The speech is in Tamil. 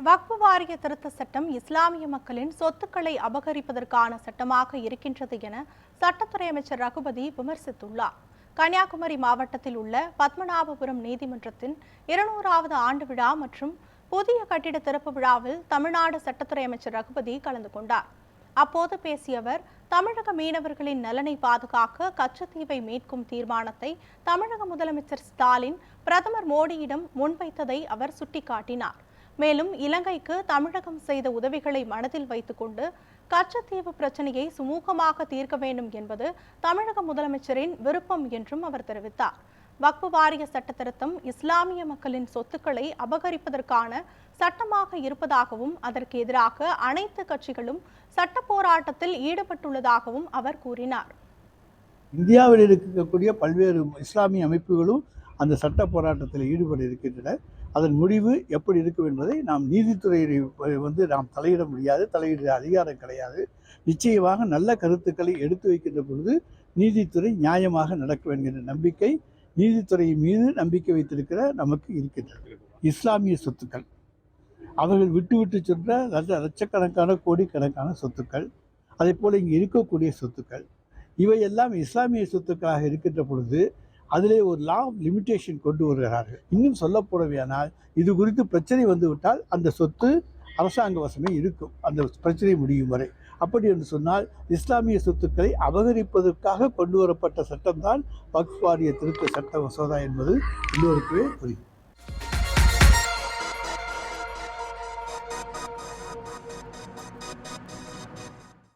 வக்ஃப் வாரிய திருத்த சட்டம் இஸ்லாமிய மக்களின் சொத்துக்களை அபகரிப்பதற்கான சட்டமாக இருக்கின்றது என சட்டத்துறை அமைச்சர் ரகுபதி விமர்சித்துள்ளார். கன்னியாகுமரி மாவட்டத்தில் உள்ள பத்மநாபபுரம் நீதிமன்றத்தின் 200வது ஆண்டு விழா மற்றும் புதிய கட்டிட திறப்பு விழாவில் தமிழ்நாடு சட்டத்துறை அமைச்சர் ரகுபதி கலந்து கொண்டார். அப்போது பேசிய அவர், தமிழக மீனவர்களின் நலனை பாதுகாக்க கச்சத்தீவை மீட்கும் தீர்மானத்தை தமிழக முதலமைச்சர் ஸ்டாலின் பிரதமர் மோடியிடம் முன்வைத்ததை அவர் சுட்டிக்காட்டினார். மேலும் இலங்கைக்கு தமிழகம் செய்த உதவிகளை மனதில் வைத்துக் கொண்டு கச்சத்தீவு பிரச்சனையை சுமூகமாக தீர்க்க வேண்டும் என்பது தமிழக முதலமைச்சரின் விருப்பம் என்றும் அவர் தெரிவித்தார். வக்ஃப் வாரிய சட்ட திருத்தம் இஸ்லாமிய மக்களின் சொத்துக்களை அபகரிப்பதற்கான சட்டமாக இருப்பதாகவும் அதற்கு எதிராக அனைத்து கட்சிகளும் சட்ட போராட்டத்தில் ஈடுபட்டுள்ளதாகவும் அவர் கூறினார். இந்தியாவில் இருக்கக்கூடிய பல்வேறு இஸ்லாமிய அமைப்புகளும் அந்த சட்ட போராட்டத்தில் ஈடுபட இருக்கின்றன. அதன் முடிவு எப்படி இருக்கும் என்பதை நாம் நீதித்துறையை நாம் தலையிட முடியாது, தலையிட அதிகாரம் கிடையாது. நிச்சயமாக நல்ல கருத்துக்களை எடுத்து வைக்கின்ற பொழுது நீதித்துறை நியாயமாக நடக்கும் என்கின்ற நம்பிக்கை நீதித்துறை மீது நம்பிக்கை வைத்திருக்கிற நமக்கு இருக்கின்றது. இஸ்லாமிய சொத்துக்கள், அவர்கள் விட்டு சென்ற லட்சக்கணக்கான கோடிக்கணக்கான சொத்துக்கள், அதே போல் இங்கே இருக்கக்கூடிய சொத்துக்கள், இவையெல்லாம் இஸ்லாமிய சொத்துக்களாக இருக்கின்ற பொழுது அதிலே ஒரு லா ஆஃப் லிமிட்டேஷன் கொண்டு வருகிறார்கள். இன்னும் சொல்ல போறவையானால் இது குறித்து பிரச்சனை வந்துவிட்டால் அந்த சொத்து அரசாங்க வசமே இருக்கும் அந்த பிரச்சனை முடியும் வரை. அப்படி என்று சொன்னால் இஸ்லாமிய சொத்துக்களை அபகரிப்பதற்காக கொண்டு வரப்பட்ட சட்டம்தான் வக்ஃப் வாரிய திருத்த சட்ட மசோதா என்பது எல்லோருக்குமே புரியும்.